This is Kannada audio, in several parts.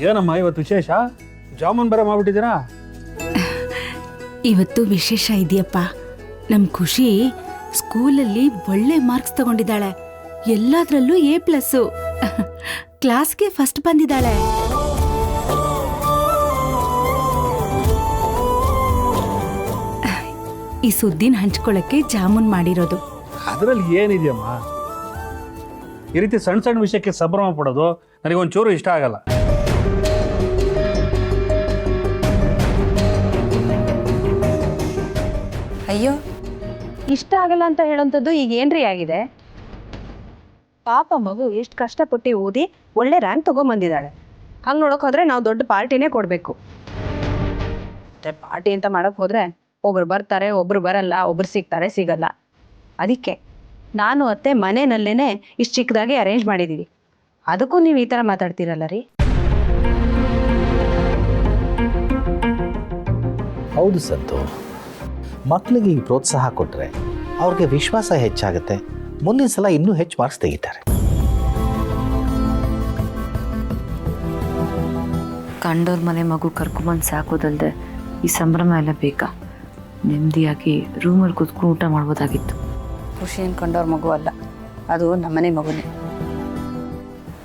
ಏನಮ್ಮ ಇವತ್ತು ವಿಶೇಷ? ಜಾಮೂನ್ ಬೇರೆ ಮಾಡ್ಬಿಟ್ಟಿದ್ದೀರಾ? ಇವತ್ತು ವಿಶೇಷ ಇದೆಯಪ್ಪ. ನಮ್ ಖುಷಿ ಸ್ಕೂಲಲ್ಲಿ ಒಳ್ಳೆ ಮಾರ್ಕ್ಸ್ ತಗೊಂಡಿದ್ದಾಳೆ. ಎಲ್ಲಾದ್ರಲ್ಲೂ A+. ಕ್ಲಾಸ್ಗೆ ಫಸ್ಟ್ ಬಂದಿದ್ದಾಳೆ. ಈ ಸುದ್ದಿನ ಹಂಚ್ಕೊಳ್ಳಕ್ಕೆ ಜಾಮೂನ್ ಮಾಡಿರೋದು. ಅದರಲ್ಲಿ ಏನಿದೆಯಮ್ಮ? ಈ ರೀತಿ ಸಣ್ಣ ಸಣ್ಣ ವಿಷಯಕ್ಕೆ ಸಂಭ್ರಮ ಪಡೋದು ನನಗೊಂಚೂರು ಇಷ್ಟ ಆಗಲ್ಲ. ಅಯ್ಯೋ, ಇಷ್ಟ ಆಗಲ್ಲ ಅಂತ ಹೇಳೋಂಥದ್ದು ಈಗ ಏನ್ರಿ ಆಗಿದೆ? ಪಾಪ ಮಗು ಎಷ್ಟು ಕಷ್ಟಪಟ್ಟು ಓದಿ ಒಳ್ಳೆ ರ್ಯಾಂಕ್ ತಗೊಂಬಂದಿದ್ದಾಳೆ. ಹಂಗೆ ನೋಡೋಕೆ ಹೋದ್ರೆ ನಾವು ದೊಡ್ಡ ಪಾರ್ಟಿನೇ ಕೊಡಬೇಕು. ಮತ್ತೆ ಪಾರ್ಟಿ ಅಂತ ಮಾಡೋಕೆ ಹೋದ್ರೆ ಒಬ್ರು ಬರ್ತಾರೆ, ಒಬ್ರು ಬರಲ್ಲ, ಒಬ್ರು ಸಿಗ್ತಾರೆ, ಸಿಗಲ್ಲ. ಅದಕ್ಕೆ ನಾನು ಅತ್ತೆ ಮನೆಯಲ್ಲೇನೆ ಇಷ್ಟು ಚಿಕ್ಕದಾಗಿ ಅರೇಂಜ್ ಮಾಡಿದ್ದೀವಿ. ಅದಕ್ಕೂ ನೀವು ಈ ಥರ ಮಾತಾಡ್ತೀರಲ್ಲ ರೀ. ಹೌದು ಸಂತು, ಮಕ್ಕಳಿಗೆ ಈ ಪ್ರೋತ್ಸಾಹ ಕೊಟ್ಟರೆ ಅವ್ರಿಗೆ ವಿಶ್ವಾಸ ಹೆಚ್ಚಾಗುತ್ತೆ. ಮುಂದಿನ ಸಲ ಇನ್ನೂ ಹೆಚ್ಚು ಮಾರ್ಕ್ಸ್ ತೆಗಿತಾರೆ. ಕಂಡೋರ್ ಮನೆ ಮಗು ಕರ್ಕೊಂಬಂದು ಸಾಕೋದಲ್ದೆ ಈ ಸಂಭ್ರಮ ಎಲ್ಲ ಬೇಕಾ? ನೆಮ್ಮದಿಯಾಗಿ ರೂಮಲ್ಲಿ ಕೂತ್ಕೊಂಡು ಊಟ ಮಾಡ್ಬೋದಾಗಿತ್ತು. ಖುಷಿ ಅನ್ಕೊಂಡವ್ರ ಮಗು ಅಲ್ಲ, ಅದು ನಮ್ಮನೆ ಮಗುನೇ.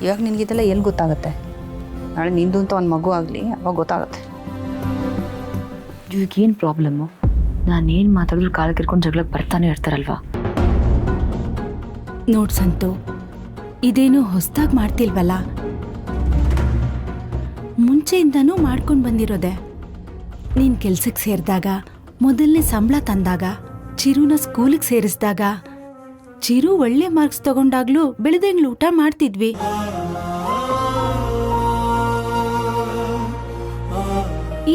ಇವಾಗ ನಿನಗಿದೆಲ್ಲ ಎಲ್ಲಿ ಗೊತ್ತಾಗುತ್ತೆ? ನಾಳೆ ನಿಂದು ಅಂತ ಒಂದು ಮಗು ಆಗಲಿ, ಅವಾಗ ಗೊತ್ತಾಗುತ್ತೆ. ಈಗೇನು ಪ್ರಾಬ್ಲಮ್ಮು? ನಾನೇನು ಮಾತಾಡಿದ್ರು ಕಾಲ ಕಿರ್ಕೊಂಡು ಜಗಳಕ್ಕೆ ಬರ್ತಾನೆ ಇರ್ತಾರಲ್ವಾ? ನೋಡ್ ಸಂತು, ಇದೇನು ಹೊಸ್ದಾಗಿ ಮಾಡ್ತಿಲ್ವಲ್ಲ, ಮುಂಚೆಯಿಂದನೂ ಮಾಡ್ಕೊಂಡು ಬಂದಿರೋದೆ. ನೀನ್ ಕೆಲ್ಸಕ್ಕೆ ಸೇರಿದಾಗ, ಮೊದಲನೇ ಸಂಬಳ ತಂದಾಗ, ಚಿರುನ ಸ್ಕೂಲಿಗೆ ಸೇರಿಸಿದಾಗ, ಚಿರು ಒಳ್ಳೆ ಮಾರ್ಕ್ಸ್ ತಗೊಂಡಾಗ್ಲೂ ಬೆಳೆದಂಗ್ಳು ಊಟ ಮಾಡ್ತಿದ್ವಿ.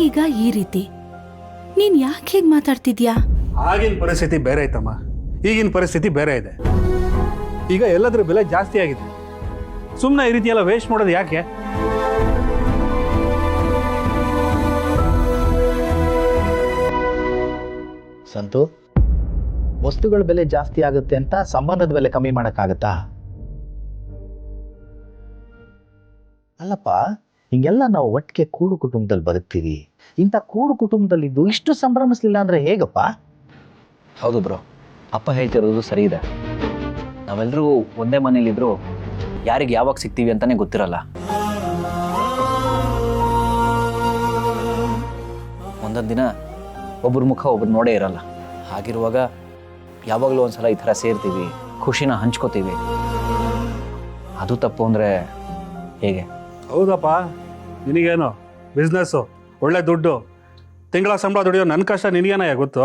ಈಗ ಈ ರೀತಿ ನೀನ್ ಯಾಕೆ ಹೀಗೆ ಮಾತಾಡ್ತಿದ್ಯಾ? ಆಗಿನ ಪರಿಸ್ಥಿತಿ ಬೇರೆ ಐತಮ್ಮ, ಈಗಿನ ಪರಿಸ್ಥಿತಿ ಬೇರೆ ಇದೆ. ಈಗ ಎಲ್ಲದ್ರ ಬೆಲೆ ಜಾಸ್ತಿ ಆಗಿದೆ. ಸುಮ್ಮನೆ ಈ ರೀತಿ ಎಲ್ಲ ವೇಸ್ಟ್ ಮಾಡೋದು ಯಾಕೆ? ಸಂತು, ವಸ್ತುಗಳ ಬೆಲೆ ಜಾಸ್ತಿ ಆಗುತ್ತೆ ಅಂತ ಸಂಬಂಧದ ಬೆಲೆ ಕಮ್ಮಿ ಮಾಡೋಕ್ಕಾಗತ್ತಾ? ಅಲ್ಲಪ್ಪ, ಹಿಂಗೆಲ್ಲ ನಾವು ಒಟ್ಟಿಗೆ ಕೂಡು ಕುಟುಂಬದಲ್ಲಿ ಬದುಕ್ತೀವಿ. ಇಂಥ ಕೂಡು ಕುಟುಂಬದಲ್ಲಿದ್ದು ಇಷ್ಟು ಸಂಭ್ರಮಿಸ್ಲಿಲ್ಲ ಅಂದರೆ ಹೇಗಪ್ಪ? ಹೌದು ಬ್ರೋ, ಅಪ್ಪ ಹೇಳ್ತಿರೋದು ಸರಿ ಇದೆ. ನಾವೆಲ್ಲರೂ ಒಂದೇ ಮನೇಲಿದ್ರು ಯಾರಿಗೆ ಯಾವಾಗ ಸಿಗ್ತೀವಿ ಅಂತಾನೆ ಗೊತ್ತಿರಲ್ಲ. ಒಂದೊಂದು ದಿನ ಒಬ್ಬರ ಮುಖ ಒಬ್ರು ನೋಡೇ ಇರಲ್ಲ. ಹಾಗಿರುವಾಗ ಯಾವಾಗಲೂ ಒಂದ್ಸಲ ಈ ಥರ ಸೇರ್ತೀವಿ, ಖುಷಿನ ಹಂಚ್ಕೋತೀವಿ. ಅದು ತಪ್ಪು ಅಂದರೆ ಹೇಗೆ? ಹೌದಪ್ಪ, ನಿನಗೇನು ಬಿಸ್ನೆಸ್ಸು, ಒಳ್ಳೆ ದುಡ್ಡು, ತಿಂಗಳ ಸಂಬಳ ದುಡಿಯೋ ನನ್ನ ಕಷ್ಟ ನಿನಗೇನ ಗೊತ್ತು?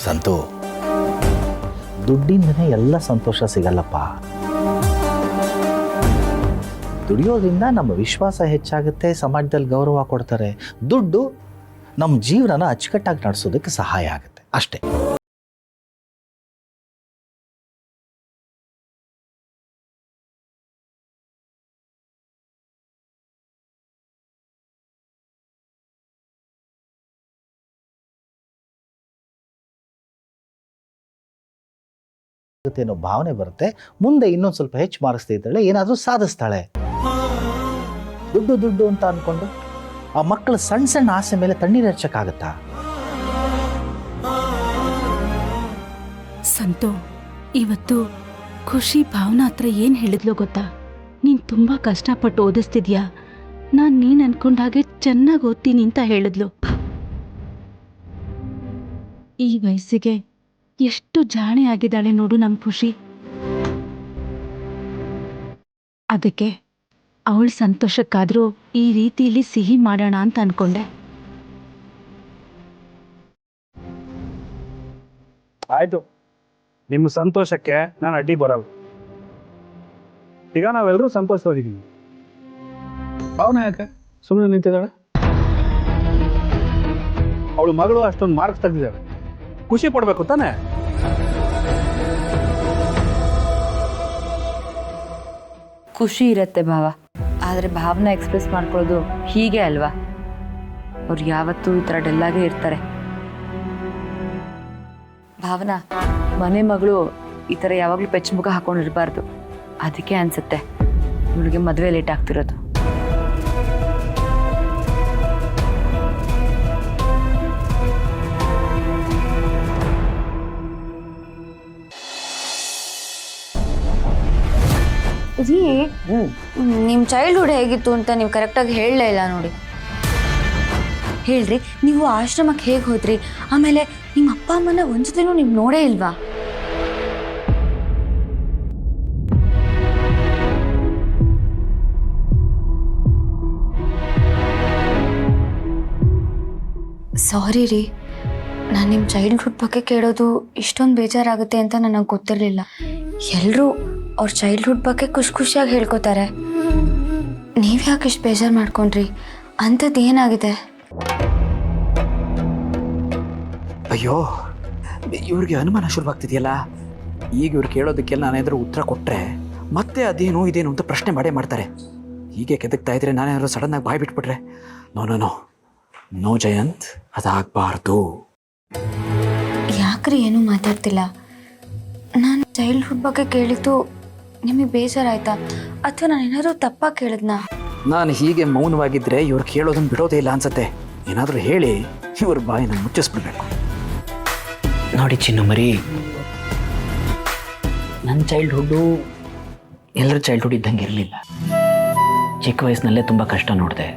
ಸಂತು, ದುಡ್ಡಿಂದನೇ ಎಲ್ಲ ಸಂತೋಷ ಸಿಗಲ್ಲಪ್ಪ. ದುಡಿಯೋದ್ರಿಂದ ನಮ್ಮ ವಿಶ್ವಾಸ ಹೆಚ್ಚಾಗುತ್ತೆ, ಸಮಾಜದಲ್ಲಿ ಗೌರವ ಕೊಡ್ತಾರೆ. ದುಡ್ಡು ನಮ್ಮ ಜೀವನನ ಅಚ್ಚುಕಟ್ಟಾಗಿ ನಡೆಸೋದಕ್ಕೆ ಸಹಾಯ ಆಗುತ್ತೆ ಅಷ್ಟೇ. ಅನ್ನೋ ಭಾವನೆ ಬರುತ್ತೆ. ಮುಂದೆ ಇನ್ನೊಂದು ಸ್ವಲ್ಪ ಹೆಚ್ಚು ಮಾರ್ಕ್ಸ್ ತೆಗಿತಾಳೆ, ಏನಾದರೂ ಸಾಧಿಸ್ತಾಳೆ. ದುಡ್ಡು ದುಡ್ಡು ಅಂತ ಅನ್ಕೊಂಡು ಆ ಮಕ್ಕಳ ಸಣ್ಣ ಸಣ್ಣ ಆಸೆ ಮೇಲೆ ತಣ್ಣೀರು ಹಚ್ಚಕ್ಕಾಗತ್ತಾ? ಸಂತು, ಇವತ್ತು ಖುಷಿ ಭಾವನಾ ಹತ್ರ ಏನ್ ಹೇಳಿದ್ಲು ಗೊತ್ತಾ? ನೀನ್ ತುಂಬಾ ಕಷ್ಟಪಟ್ಟು ಓದಿಸ್ತಿದ್ಯಾ, ನೀನ್ ಅನ್ಕೊಂಡ ಹಾಗೆ ಚೆನ್ನಾಗಿ ಓದ್ತೀನಿ ಅಂತ ಹೇಳಿದ್ಲು. ಈ ವಯಸ್ಸಿಗೆ ಎಷ್ಟು ಜಾಣೆ ಆಗಿದ್ದಾಳೆ ನೋಡು ನಮ್ ಖುಷಿ. ಅದಕ್ಕೆ ಅವಳ ಸಂತೋಷಕ್ಕಾದ್ರೂ ಈ ರೀತಿಯಲ್ಲಿ ಸಿಹಿ ಮಾಡೋಣ ಅಂತ ಅನ್ಕೊಂಡೆ. ಆಯ್ತು, ನಿಮ್ಮ ಸಂತೋಷಕ್ಕೆ ನಾನು ಅಡ್ಡಿ ಬರಲ್ಲ. ಈಗ ನಾವೆಲ್ಲರೂ ಸಂತೋಷವಾಗಿದ್ದೀವಿ. ಭಾವನೆ ಯಾಕೆ ಸುಮ್ಮನೆ ನಿಂತಿದ್ದಾಳೆ? ಅವಳು ಮಗಳು ಅಷ್ಟೊಂದು ಮಾರ್ಕ್ಸ್ ತೆಗೆದಿದ್ದಾಳೆ, ಖುಷಿ ಪಡ್ಬೇಕು ತಾನೆ? ಖುಷಿ ಇರತ್ತೆ ಭಾವ, ಆದರೆ ಭಾವನೆ ಎಕ್ಸ್ಪ್ರೆಸ್ ಮಾಡ್ಕೊಳ್ಳೋದು ಹೀಗೆ ಅಲ್ವಾ? ಅವ್ರು ಯಾವತ್ತೂ ಈ ಥರ ಡೆಲ್ಲಾಗೇ ಇರ್ತಾರೆ. ಭಾವನಾ, ಮನೆ ಮಗಳು ಈ ಥರ ಯಾವಾಗಲೂ ಪೆಚ್ಚ ಮುಖ ಹಾಕೊಂಡಿರಬಾರ್ದು. ಅದಕ್ಕೆ ಅನ್ಸುತ್ತೆ ಇವಳಿಗೆ ಮದುವೆ ಲೇಟ್ ಆಗ್ತಿರೋದು. ರೀ ನಿಮ್ಮ ಚೈಲ್ಡ್ಹುಡ್ ಹೇಗಿತ್ತು ಅಂತ ನೀವು ಕರೆಕ್ಟಾಗಿ ಹೇಳಲೇ ಇಲ್ಲ ನೋಡಿ. ಹೇಳ್ರಿ, ನೀವು ಆಶ್ರಮಕ್ಕೆ ಹೇಗೆ ಹೋದ್ರಿ? ಆಮೇಲೆ ನಿಮ್ಮ ಅಪ್ಪ ಅಮ್ಮನ ಒಂದ್ಸತಿನೂ ನೀವು ನೋಡೇ ಇಲ್ವಾ? ಸಾರಿ ರೀ, ನಾನು ನಿಮ್ಮ ಚೈಲ್ಡ್ಹುಡ್ ಬಗ್ಗೆ ಕೇಳೋದು ಇಷ್ಟೊಂದು ಬೇಜಾರಾಗುತ್ತೆ ಅಂತ ನನಗೆ ಗೊತ್ತಿರಲಿಲ್ಲ. ಎಲ್ಲರೂ ಅವ್ರ ಚೈಲ್ಡ್ಹುಡ್ ಬಗ್ಗೆ ಖುಷಿಯಾಗಿ ಹೇಳ್ಕೊತಾರೆ. ನೀವು ಯಾಕೆ ಇಷ್ಟು ಬೇಜಾರು ಮಾಡ್ಕೊಂಡ್ರಿ? ಅಂಥದ್ದು ಏನಾಗಿದೆ? ಅಯ್ಯೋ, ಇವ್ರಿಗೆ ಅನುಮಾನ ಶುರುವಾಗ್ತಿದೆಯಲ್ಲ. ಈಗ ಇವ್ರು ಕೇಳೋದಕ್ಕೆಲ್ಲ ನಾನೇನಾದರೂ ಉತ್ತರ ಕೊಟ್ಟರೆ ಮತ್ತೆ ಅದೇನು ಇದೇನು ಅಂತ ಪ್ರಶ್ನೆ ಮಾಡ್ತಾರೆ. ಹೀಗೆ ಕೆದಕ್ತಾ ಇದ್ರೆ ನಾನೇನಾದ್ರು ಸಡನ್ನಾಗಿ ಬಾಯ್ ಬಿಟ್ಬಿಟ್ರೆ ನೋ ಜಯಂತ್, ಅದಾಗಬಾರ್ದು. ಯಾಕ್ರಿ ಏನೂ ಮಾತಾಡ್ತಿಲ್ಲ? ನಾನು ಚೈಲ್ಡ್ಹುಡ್ ಬಗ್ಗೆ ಕೇಳಿದ್ದು ನಿಮಗೆ ಬೇಜಾರಾಯ್ತಾ, ಅಥವಾ ನಾನು ಏನಾದರೂ ತಪ್ಪಾಗಿ ಕೇಳಿದ್ನಾ? ನಾನು ಹೀಗೆ ಮೌನವಾಗಿದ್ದರೆ ಇವ್ರು ಕೇಳೋದನ್ನು ಬಿಡೋದೇ ಇಲ್ಲ ಅನ್ಸತ್ತೆ. ಏನಾದರೂ ಹೇಳಿ ಇವ್ರ ಬಾಯಿನ ಮುಚ್ಚಿಸ್ಬಿಡ್ಬೇಕು. ನೋಡಿ ಚಿನ್ನು ಮರಿ, ನನ್ನ ಚೈಲ್ಡ್ಹುಡ್ಡು ಎಲ್ಲರ ಚೈಲ್ಡ್ಹುಡ್ ಇದ್ದಂಗೆ ಇರಲಿಲ್ಲ. ಚಿಕ್ಕ ವಯಸ್ಸಿನಲ್ಲೇ ತುಂಬ ಕಷ್ಟ ನೋಡಿದೆ.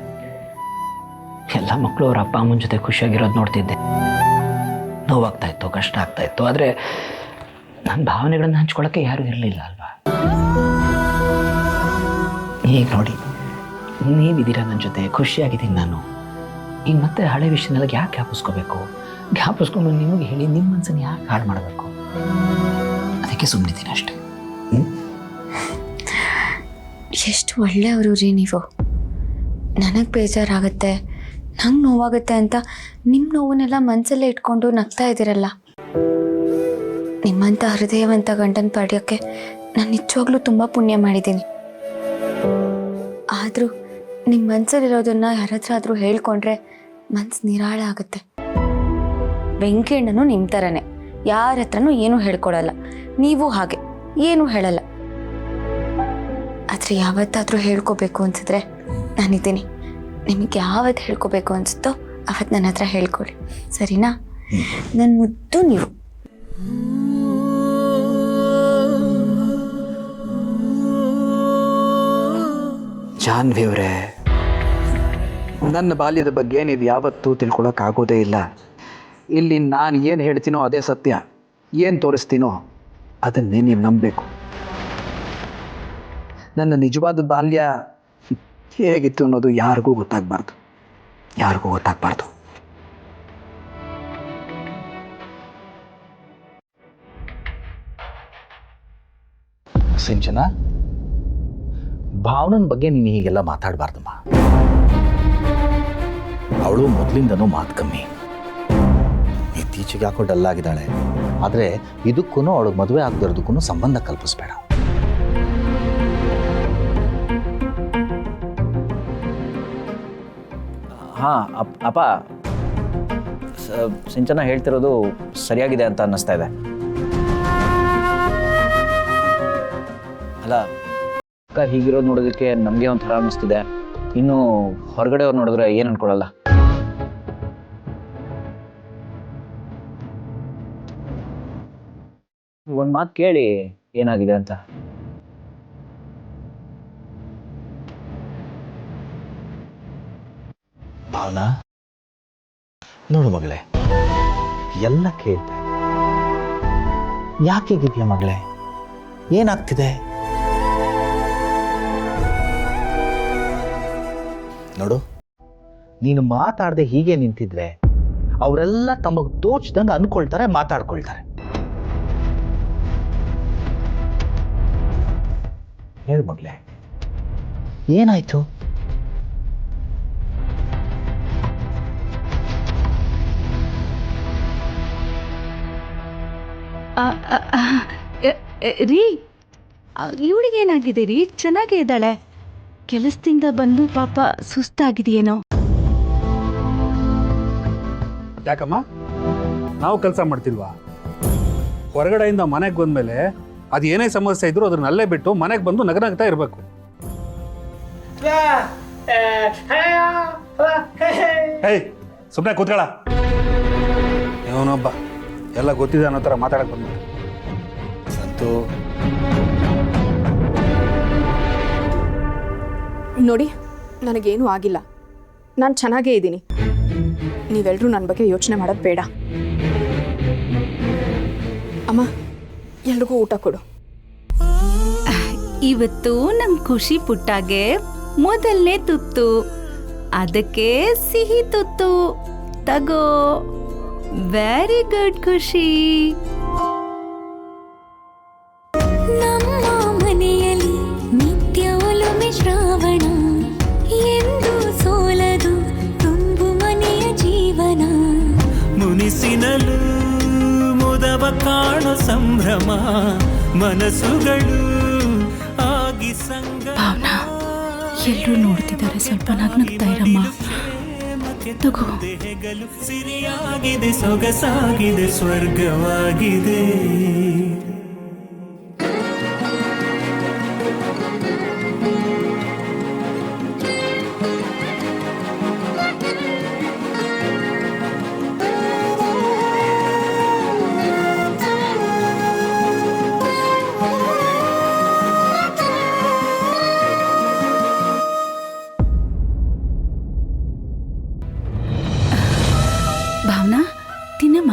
ಎಲ್ಲ ಮಕ್ಕಳು ಅವ್ರ ಅಪ್ಪ ಅಮ್ಮನ ಜೊತೆ ಖುಷಿಯಾಗಿರೋದು ನೋಡ್ತಿದ್ದೆ. ನೋವಾಗ್ತಾಯಿತ್ತು, ಕಷ್ಟ ಆಗ್ತಾಯಿತ್ತು. ಆದರೆ ನನ್ನ ಭಾವನೆಗಳನ್ನು ಹಂಚ್ಕೊಳ್ಳೋಕ್ಕೆ ಯಾರೂ ಇರಲಿಲ್ಲ ಅಲ್ವಾ? ಈಗ ನೋಡಿ, ನೀವಿದ್ದೀರಾ ನನ್ನ ಜೊತೆ, ಖುಷಿಯಾಗಿದ್ದೀನಿ ನಾನು. ಈಗ ಮತ್ತೆ ಹಳೆ ವಿಷಯನೆಲ್ಲ ಯಾಕೆ ಜ್ಞಾಪಿಸ್ಕೊಂಡು ನಿಮಗೆ ಹೇಳಿ ನಿಮ್ಮ ಮನಸ್ಸನ್ನು ಯಾಕೆ ಹಾಳು ಮಾಡಬೇಕು? ಅದಕ್ಕೆ ಸುಮ್ಮನಿದ್ದೀನಿ ಅಷ್ಟೇ. ಎಷ್ಟು ಒಳ್ಳೆಯವರು ರೀ ನೀವು. ನನಗೆ ಬೇಜಾರಾಗುತ್ತೆ, ನಂಗೆ ನೋವಾಗುತ್ತೆ ಅಂತ ನಿಮ್ಮ ನೋವನ್ನೆಲ್ಲ ಮನಸ್ಸಲ್ಲೇ ಇಟ್ಕೊಂಡು ನಗ್ತಾ ಇದ್ದೀರಲ್ಲ. ನಿಮ್ಮಂಥ ಹೃದಯವಂತ ಗಂಡನ ಪಡೆಯೋಕ್ಕೆ ನಾನು ನಿಜವಾಗ್ಲೂ ತುಂಬ ಪುಣ್ಯ ಮಾಡಿದ್ದೀನಿ. ಆದರೂ ನಿಮ್ಮ ಮನಸ್ಸಲ್ಲಿರೋದನ್ನು ಯಾರತ್ರಾದರೂ ಹೇಳ್ಕೊಂಡ್ರೆ ಮನಸ್ಸು ನಿರಾಳ ಆಗುತ್ತೆ. ವೆಂಕಣ್ಣನು ನಿಮ್ಮ ಥರನೇ, ಯಾರ ಹತ್ರನೂ ಏನೂ ಹೇಳ್ಕೊಡಲ್ಲ. ನೀವು ಹಾಗೆ ಏನೂ ಹೇಳಲ್ಲ. ಆದರೆ ಯಾವತ್ತಾದರೂ ಹೇಳ್ಕೋಬೇಕು ಅನ್ಸಿದ್ರೆ ನಾನಿದ್ದೀನಿ. ನಿಮಗೆ ಯಾವತ್ತು ಹೇಳ್ಕೋಬೇಕು ಅನಿಸುತ್ತೋ ಅವತ್ತು ನನ್ನ ಹತ್ರ ಹೇಳ್ಕೊಳ್ಳಿ, ಸರಿನಾ? ನನ್ನ ಮುದ್ದು ನೀವು. ಜಾನ್ವಿ ಅವರೇ, ನನ್ನ ಬಾಲ್ಯದ ಬಗ್ಗೆ ನೀವು ಯಾವತ್ತೂ ತಿಳ್ಕೊಳಕ್ಕಾಗೋದೇ ಇಲ್ಲ. ಇಲ್ಲಿ ನಾನು ಏನು ಹೇಳ್ತೀನೋ ಅದೇ ಸತ್ಯ, ಏನು ತೋರಿಸ್ತೀನೋ ಅದನ್ನೇ ನೀವು ನಂಬಬೇಕು. ನನ್ನ ನಿಜವಾದ ಬಾಲ್ಯ ಹೇಗಿತ್ತು ಅನ್ನೋದು ಯಾರಿಗೂ ಗೊತ್ತಾಗಬಾರ್ದು. ಸಿಂಚನ, ಭಾವನನ ಬಗ್ಗೆ ನೀನು ಹೀಗೆಲ್ಲ ಮಾತಾಡಬಾರ್ದಮ್ಮ. ಅವಳು ಮೊದಲಿಂದನೂ ಮಾತು ಕಮ್ಮಿ. ಇತ್ತೀಚೆಗೆ ಯಾಕೋ ಡಲ್ ಆಗಿದ್ದಾಳೆ. ಆದರೆ ಇದಕ್ಕೂ ಅವಳು ಮದುವೆ ಆಗದಿರೋದಕ್ಕೂ ಸಂಬಂಧ ಕಲ್ಪಿಸ್ಬೇಡ. ಹಾಂ ಅಪ್ಪ, ಸಿಂಚನ ಹೇಳ್ತಿರೋದು ಸರಿಯಾಗಿದೆ ಅಂತ ಅನ್ನಿಸ್ತಾ ಇದೆ. ಅಲ್ಲ, ಅಕ್ಕ ಹೀಗಿರೋದು ನೋಡೋದಕ್ಕೆ ನಮಗೆ ಒಂಥರ ಅನ್ನಿಸ್ತಿದೆ. ಇನ್ನು ಹೊರಗಡೆ ಅವ್ರು ನೋಡಿದ್ರೆ ಏನು ಅನ್ಕೊಳ್ಳಲ್ಲ. ಒಂದು ಮಾತು ಕೇಳಿ ಏನಾಗಿದೆ ಅಂತ. ಭಾವನಾ, ನೋಡು ಮಗಳೇ, ಎಲ್ಲ ಕೇಳ್ತೆ. ಯಾಕೆ ಹೀಗಿದ್ಯಾ ಮಗಳೇ? ಏನಾಗ್ತಿದೆ ನೋಡು. ನೀನು ಮಾತಾಡದೆ ಹೀಗೆ ನಿಂತಿದ್ರೆ ಅವರೆಲ್ಲ ತಮಗೆ ತೋಚ್ದಂಗೆ ಅನ್ಕೊಳ್ತಾರೆ, ಮಾತಾಡ್ಕೊಳ್ತಾರೆ. ಹೇಳು ಮಗಳೇ, ಏನಾಯ್ತು? ರೀ, ಇವಳಿಗೇನಾಗಿದೆ ರೀ? ಚೆನ್ನಾಗೇ ಇದ್ದಾಳೆ. ಕೆಲಸದಿಂದ ಬಂದು ಪಾಪ ಸುಸ್ತಾಗಿದೆಯೇನೋ. ಯಾಕಮ್ಮ, ನಾವು ಕೆಲಸ ಮಾಡ್ತಿಲ್ವಾ? ಹೊರಗಡೆಯಿಂದ ಮನೆಗೆ ಬಂದಮೇಲೆ ಅದು ಏನೇ ಸಮಸ್ಯೆ ಇದ್ರೂ ಅದನ್ನಲ್ಲೇ ಬಿಟ್ಟು ಮನೆಗೆ ಬಂದು ನಗನಗ್ತಾ ಇರಬೇಕು. ಏಯ್ ಸುಮ್ಮನೆ ಕೂತ್ಕೊಳ್ಳ. ಇವನೊಬ್ಬ ಎಲ್ಲ ಗೊತ್ತಿದೆ ಅನ್ನೋ ಥರ ಮಾತಾಡಕ್ಕೆ ಬಂದ. ಸಂತು, ನೋಡಿ, ನನಗೇನೂ ಆಗಿಲ್ಲ. ನಾನು ಚೆನ್ನಾಗೇ ಇದ್ದೀನಿ. ನೀವೆಲ್ಲರೂ ನನ್ನ ಬಗ್ಗೆ ಯೋಚನೆ ಮಾಡೋದು ಬೇಡ. ಅಮ್ಮ, ಎಲ್ರಿಗೂ ಊಟ ಕೊಡು. ಇವತ್ತು ನಮ್ ಖುಷಿ ಪುಟ್ಟಾಗೆ ಮೊದಲನೇ ತುತ್ತು, ಅದಕ್ಕೆ ಸಿಹಿ ತುತ್ತು ತಗೋ. ವೆರಿ ಗುಡ್ ಖುಷಿ. ನಮ್ಮ ಮನೆಯಲ್ಲಿ ನಿತ್ಯ ಒಲುಮೆ ಶ್ರಾವಣ, ಎಂದು ಸೋಲದು ತುಂಬು ಮನೆಯ ಜೀವನ. ಮುನಿಸಿನಲು ಮುದವ ಕಾಣೋ ಸಂಭ್ರಮ, ಮನಸ್ಸುಗಳು ಆಗಿ ಸಂಗ. ಭಾವನಾ, ಎಲ್ಲರೂ ನೋಡ್ತಿದ್ದಾರೆ, ಸ್ವಲ್ಪ ನಗ್ನಗ್ತಾ ಇರಮ್ಮ. ತಗೋ. ದೇಹಗಳು ಸಿರಿಯಾಗಿದೆ, ಸೊಗಸಾಗಿದೆ, ಸ್ವರ್ಗವಾಗಿದೆ. ಭಾವನಾ, ತಿನ್ನಮ್ಮ.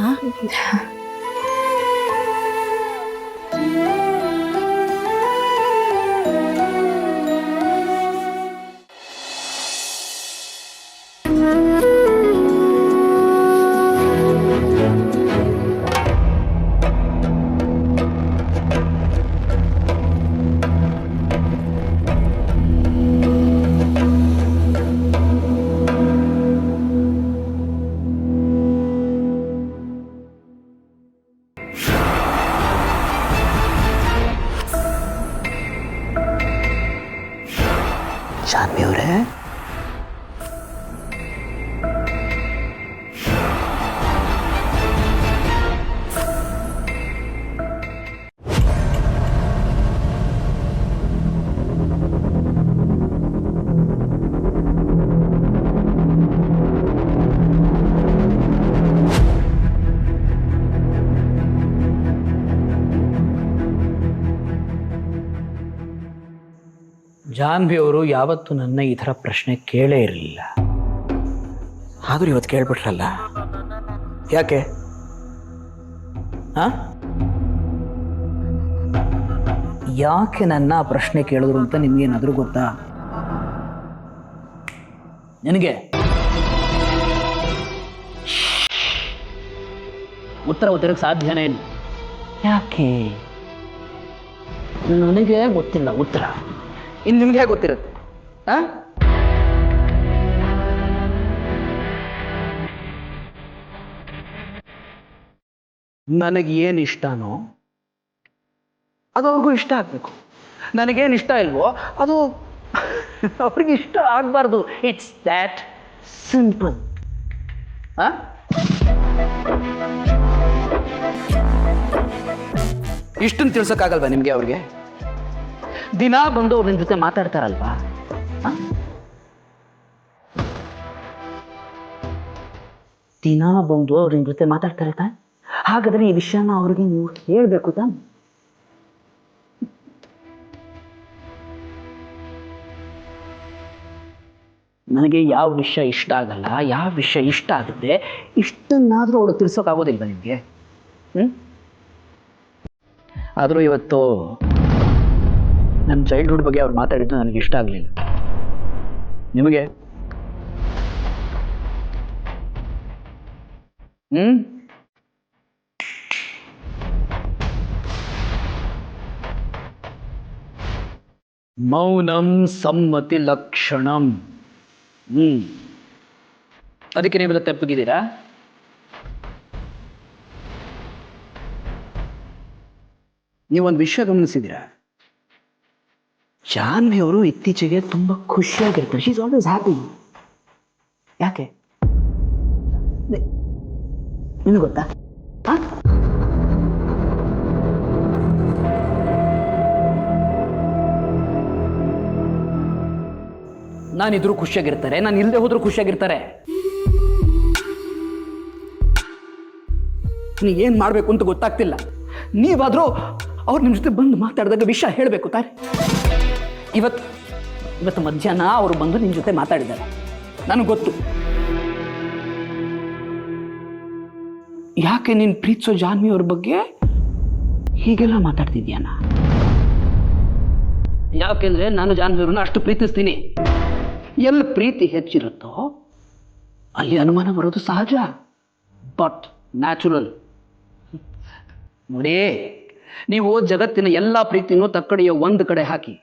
ಶಾನ್ವಿ ಅವರೇ, ಜಾನ್ವಿ ಅವರು ಯಾವತ್ತೂ ನನ್ನ ಈ ಥರ ಪ್ರಶ್ನೆ ಕೇಳೇ ಇರಲಿಲ್ಲ. ಆದರೂ ಇವತ್ತು ಕೇಳ್ಬಿಟ್ರಲ್ಲ, ಯಾಕೆ? ಯಾಕೆ ನನ್ನ ಪ್ರಶ್ನೆ ಕೇಳಿದ್ರು ಅಂತ ನಿಮ್ಗೇನಾದರೂ ಗೊತ್ತಾ? ನಿನಗೆ ಉತ್ತರ ಉತ್ತರಕ್ಕೆ ಸಾಧ್ಯನೇ ಇಲ್ಲ. ಯಾಕೆ? ನನಗೆ ಗೊತ್ತಿಲ್ಲ ಉತ್ತರ. ಇನ್ನು ನಿಮ್ಗೆ ಹೇಗೆ ಗೊತ್ತಿರುತ್ತೆ? ನನಗೆ ಏನು ಇಷ್ಟನೋ ಅದು ಅವ್ರಿಗೂ ಇಷ್ಟ ಆಗಬೇಕು. ನನಗೇನು ಇಷ್ಟ ಇಲ್ವೋ ಅದು ಅವ್ರಿಗೆ ಇಷ್ಟ ಆಗಬಾರ್ದು. It's that simple. ಇಷ್ಟನ್ನು ತಿಳ್ಸೋಕ್ಕಾಗಲ್ವಾ ನಿಮಗೆ? ಅವ್ರಿಗೆ ದಿನ ಬಂದು ಅವ್ರ ನಿನ್ನ ಜೊತೆ ಮಾತಾಡ್ತಾರಲ್ವಾ? ದಿನ ಬಂದು ಅವ್ರ ನಿನ್ನ ಜೊತೆ ಮಾತಾಡ್ತಾರೆ ತಾನೆ. ಹಾಗಾದ್ರೆ ಈ ವಿಷಯನ ಅವ್ರಿಗೆ ನೀವು ಹೇಳ್ಬೇಕು ತಾನೆ. ನನಗೆ ಯಾವ ವಿಷಯ ಇಷ್ಟ ಆಗಲ್ಲ, ಯಾವ ವಿಷಯ ಇಷ್ಟ ಆಗುತ್ತೆ, ಇಷ್ಟನ್ನಾದರೂ ಅವಳು ತಿಳಿಸೋಕ್ಕಾಗೋದಿಲ್ವ ನಿಮಗೆ? ಆದರೂ ಇವತ್ತು ನನ್ನ ಚೈಲ್ಡ್ಹುಡ್ ಬಗ್ಗೆ ಅವ್ರು ಮಾತಾಡಿದ್ದು ನನಗೆ ಇಷ್ಟ ಆಗಲಿಲ್ಲ. ನಿಮಗೆ? ಮೌನಂ ಸಮ್ಮತಿ ಲಕ್ಷಣಂ. ಅದಕ್ಕೆ ನೀವೆಲ್ಲ ತಪ್ಪಗಿದ್ದೀರಾ? ನೀವೊಂದು ವಿಷಯ ಗಮನಿಸಿದ್ದೀರಾ? ಜಾನ್ವಿ ಅವರು ಇತ್ತೀಚೆಗೆ ತುಂಬ ಖುಷಿಯಾಗಿರ್ತಾರೆ. She is always happy. ಯಾಕೆ ನಿನಗೆ ಗೊತ್ತಾ? ನಾನಿದ್ರು ಖುಷಿಯಾಗಿರ್ತಾರೆ, ನಾನು ಇಲ್ಲದೆ ಹೋದ್ರೂ ಖುಷಿಯಾಗಿರ್ತಾರೆ. ನೀವು ಏನು ಮಾಡಬೇಕು ಅಂತ ಗೊತ್ತಾಗ್ತಿಲ್ಲ. ನೀವಾದರೂ ಅವ್ರು ನಿಮ್ಮ ಜೊತೆ ಬಂದು ಮಾತಾಡಿದಾಗ ವಿಷಯ ಹೇಳಬೇಕು ತಾನೆ. ಇವತ್ತು ಮಧ್ಯಾಹ್ನ ಅವರು ಬಂದು ನಿಮ್ಮ ಜೊತೆ ಮಾತಾಡಿದ್ದಾರೆ, ನನಗೆ ಗೊತ್ತು. ಯಾಕೆ ನೀನು ಪ್ರೀತಿಸೋ ಜಾನ್ವಿ ಅವ್ರ ಬಗ್ಗೆ ಹೀಗೆಲ್ಲ ಮಾತಾಡ್ತಿದ್ಯಾನ? ಯಾಕೆಂದ್ರೆ ನಾನು ಜಾನ್ವಿಯವ್ರನ್ನ ಅಷ್ಟು ಪ್ರೀತಿಸ್ತೀನಿ. ಎಲ್ಲಿ ಪ್ರೀತಿ ಹೆಚ್ಚಿರುತ್ತೋ ಅಲ್ಲಿ ಅನುಮಾನ ಬರೋದು ಸಹಜ, ಬಟ್ ನ್ಯಾಚುರಲ್. ನೋಡಿ, ನೀವು ಜಗತ್ತಿನ ಎಲ್ಲ ಪ್ರೀತಿನೂ ತಕ್ಕಡಿಯ ಒಂದು ಕಡೆ ಹಾಕಿ,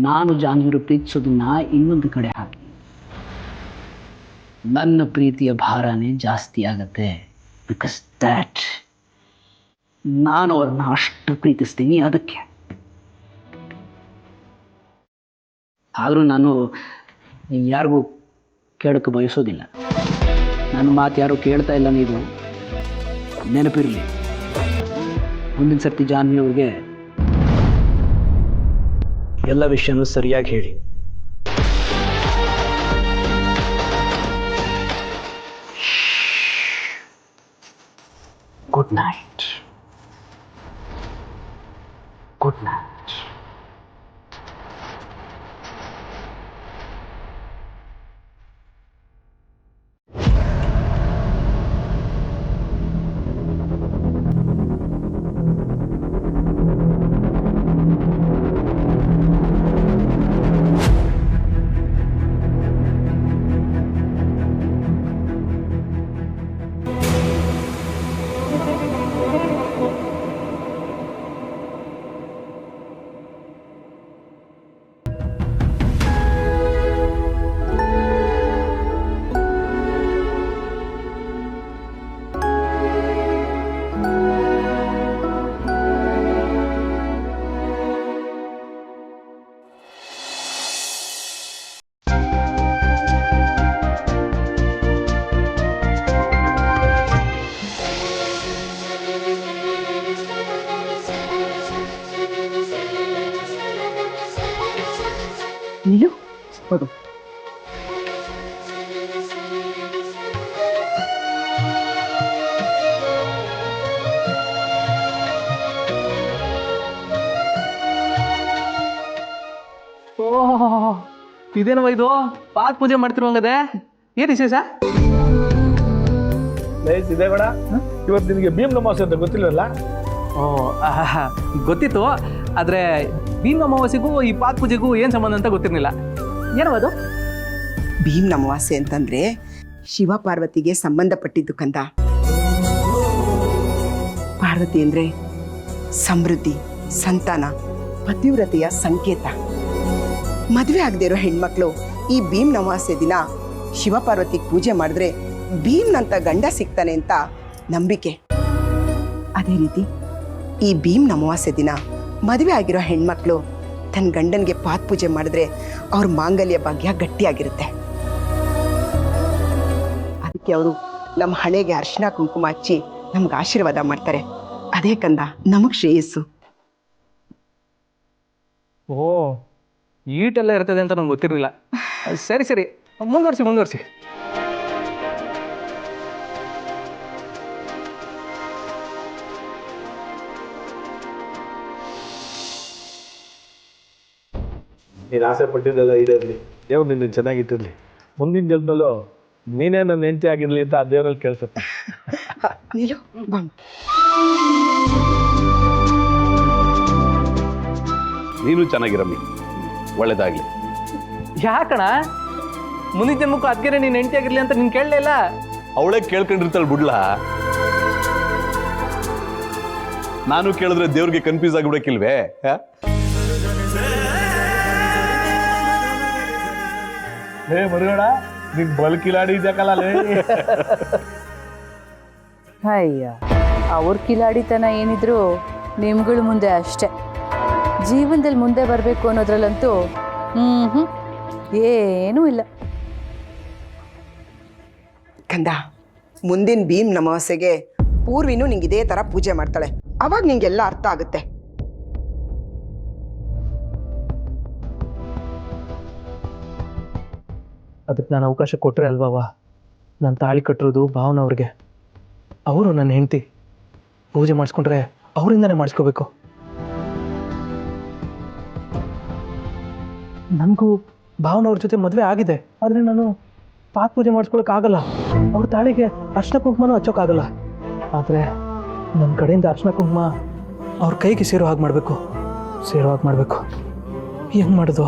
ನಾನು ಜಾನ್ವಿಯರು ಪ್ರೀತಿಸೋದನ್ನ ಇನ್ನೊಂದು ಕಡೆ ಹಾಕಿ, ನನ್ನ ಪ್ರೀತಿಯ ಭಾರನೇ ಜಾಸ್ತಿ ಆಗತ್ತೆ. ಬಿಕಾಸ್ ದ್ಯಾಟ್ ನಾನು ಅವ್ರನ್ನ ಅಷ್ಟು ಪ್ರೀತಿಸ್ತೀನಿ. ಅದಕ್ಕೆ ಆದರೂ ನಾನು ಯಾರಿಗೂ ಕೇಳಕ್ಕೆ ಬಯಸೋದಿಲ್ಲ. ನನ್ನ ಮಾತು ಯಾರು ಕೇಳ್ತಾ ಇಲ್ಲ. ನೀವು ನೆನಪಿರಲಿ, ಮುಂದಿನ ಸರ್ತಿ ಜಾನ್ವಿ ಅವ್ರಿಗೆ ಎಲ್ಲ ವಿಷಯನೂ ಸರಿಯಾಗಿ ಹೇಳಿ. Good night. Good night. ನೀನು ಹೋಗು. ಓಹ್, ಇದೇನವ ಇದು? ಪಾಕ್ ಪೂಜೆ ಮಾಡ್ತಿರುವಂಗದೆ. ಏನು ವಿಶೇಷ? ಇದೆ ಬೇಡ, ಇವತ್ತು ನಿನಗೆ ಭೀಮ್ ಅಮಾವಾಸ್ಯೆ ಅಂತ ಗೊತ್ತಿಲ್ಲವಲ್ಲ? ಗೊತ್ತಿತ್ತು, ಆದರೆ ಭೀಮ್ ಅಮಾವಾಸ್ಯೆಗೂ ಈ ಪಾಕ್ ಪೂಜೆಗೂ ಏನು ಸಂಬಂಧ ಅಂತ ಗೊತ್ತಿರಲಿಲ್ಲ. ಏನವದು? ಭೀಮ್ ಅಮಾವಾಸ್ಯೆ ಅಂತಂದ್ರೆ ಶಿವ ಪಾರ್ವತಿಗೆ ಸಂಬಂಧಪಟ್ಟಿದ್ದು ಕಂದ. ಪಾರ್ವತಿ ಅಂದ್ರೆ ಸಮೃದ್ಧಿ, ಸಂತಾನ, ಪತಿವ್ರತೆಯ ಸಂಕೇತ. ಮದುವೆ ಆಗದೆ ಇರೋ ಹೆಣ್ಮಕ್ಳು ಈ ಭೀಮ್ ಅಮಾವಾಸ್ಯೆ ದಿನ ಶಿವ ಪಾರ್ವತಿಗೆ ಪೂಜೆ ಮಾಡಿದ್ರೆ ಭೀಮ್ನಂತ ಗಂಡ ಸಿಗ್ತಾನೆ ಅಂತ ನಂಬಿಕೆ. ಅದೇ ರೀತಿ ಈ ಭೀಮ್ ಅಮಾವಾಸ್ಯೆ ದಿನ ಮದುವೆ ಆಗಿರೋ ಹೆಣ್ಮಕ್ಳು ತನ್ನ ಗಂಡನಿಗೆ ಪಾತ್ ಪೂಜೆ ಮಾಡಿದ್ರೆ ಅವ್ರ ಮಾಂಗಲ್ಯ ಭಾಗ್ಯ ಗಟ್ಟಿಯಾಗಿರುತ್ತೆ. ಅದಕ್ಕೆ ಅವರು ನಮ್ಮ ಹಣೆಗೆ ಅರಿಶಿನ ಕುಂಕುಮ ಹಚ್ಚಿ ನಮ್ಗೆ ಆಶೀರ್ವಾದ ಮಾಡ್ತಾರೆ. ಅದೇ ಕಂದ ನಮಗೆ ಶ್ರೇಯಸ್ಸು. ಓ, ಈಟೆಲ್ಲ ಇರ್ತದೆ ಅಂತ ನಂಗೆ ಗೊತ್ತಿರಲಿಲ್ಲ. ಸರಿ ಸರಿ, ಮುಂದುವರಿಸಿ. ನೀನು ಆಸೆ ಪಟ್ಟಿದ್ದೆಲ್ಲ ಈಡೇರಲಿ, ದೇವ್ರು ನಿನ್ನ ಚೆನ್ನಾಗಿಟ್ಟಿರಲಿ. ಮುಂದಿನ ಜನ್ಮದಲ್ಲೂ ನೀನೇ ನನ್ನ ಹೆಂಡತಿ ಆಗಿರಲಿ ಅಂತ ಆ ದೇವರಲ್ಲಿ ಕೇಳಿಸುತ್ತೆ. ನೀನು ಚೆನ್ನಾಗಿರಮ್ಮಿ, ಒಳ್ಳೇದಾಗ್ಲಿ. ಯಾಕಣ ಮುಂದಿನ ಜನ್ಮಕ್ಕೂ ಅದಕ್ಕೆ ನೀನು ಹೆಂಡತಿ ಆಗಿರ್ಲಿ ಅಂತ ನೀನು ಕೇಳಲೇ ಇಲ್ಲ? ಅವಳೇ ಕೇಳ್ಕೊಂಡಿರ್ತಾಳೆ ಬಿಡ್ಲಾ. ನಾನು ಕೇಳಿದ್ರೆ ದೇವ್ರಿಗೆ ಕನ್ಫ್ಯೂಸ್ ಆಗಿಬಿಡಕ್ಕಿಲ್ವೇ? ಮರುಗೋಣ, ನಿನ್ ಬಲ್ಕಿಲಾಡಿ ಜಾಕಲ್ಲ. ಅಯ್ಯ, ಅವ್ರ ಕಿಲಾಡಿತನ ಏನಿದ್ರು ನಿಮ್ಗಳ ಮುಂದೆ ಅಷ್ಟೆ. ಜೀವನದಲ್ಲಿ ಮುಂದೆ ಬರಬೇಕು ಅನ್ನೋದ್ರಲ್ಲಂತೂ ಏನೂ ಇಲ್ಲ. ಕಂದ, ಮುಂದಿನ ಭೀಮ್ ಅಮಾವಾಸ್ಯೆಗೆ ಪೂರ್ವಿನೂ ನಿಂಗೆ ಇದೇ ಥರ ಪೂಜೆ ಮಾಡ್ತಾಳೆ. ಅವಾಗ ನಿಂಗೆಲ್ಲ ಅರ್ಥ ಆಗುತ್ತೆ. ಅದಕ್ಕೆ ನಾನು ಅವಕಾಶ ಕೊಟ್ಟರೆ ಅಲ್ವವ ನಾನು ತಾಳಿ ಕಟ್ಟಿರೋದು ಭಾವನವ್ರಿಗೆ. ಅವರು ನನ್ನ ಹೆಂಡತಿ. ಪೂಜೆ ಮಾಡಿಸ್ಕೊಂಡ್ರೆ ಅವರಿಂದನೇ ಮಾಡಿಸ್ಕೋಬೇಕು. ನನಗೂ ಭಾವನವ್ರ ಜೊತೆ ಮದುವೆ ಆಗಿದೆ, ಆದರೆ ನಾನು ಪಾತ್ ಪೂಜೆ ಮಾಡಿಸ್ಕೊಳಕ್ಕಾಗಲ್ಲ. ಅವ್ರ ತಾಳಿಗೆ ಅರ್ಶಿನ ಕುಂಕುಮನೂ ಹಚ್ಚೋಕ್ಕಾಗಲ್ಲ. ಆದರೆ ನನ್ನ ಕಡೆಯಿಂದ ಅರ್ಶಿನ ಕುಂಕುಮ ಅವ್ರ ಕೈಗೆ ಸೇರೋ ಹಾಗೆ ಮಾಡಬೇಕು. ಹೆಂಗೆ ಮಾಡೋದು?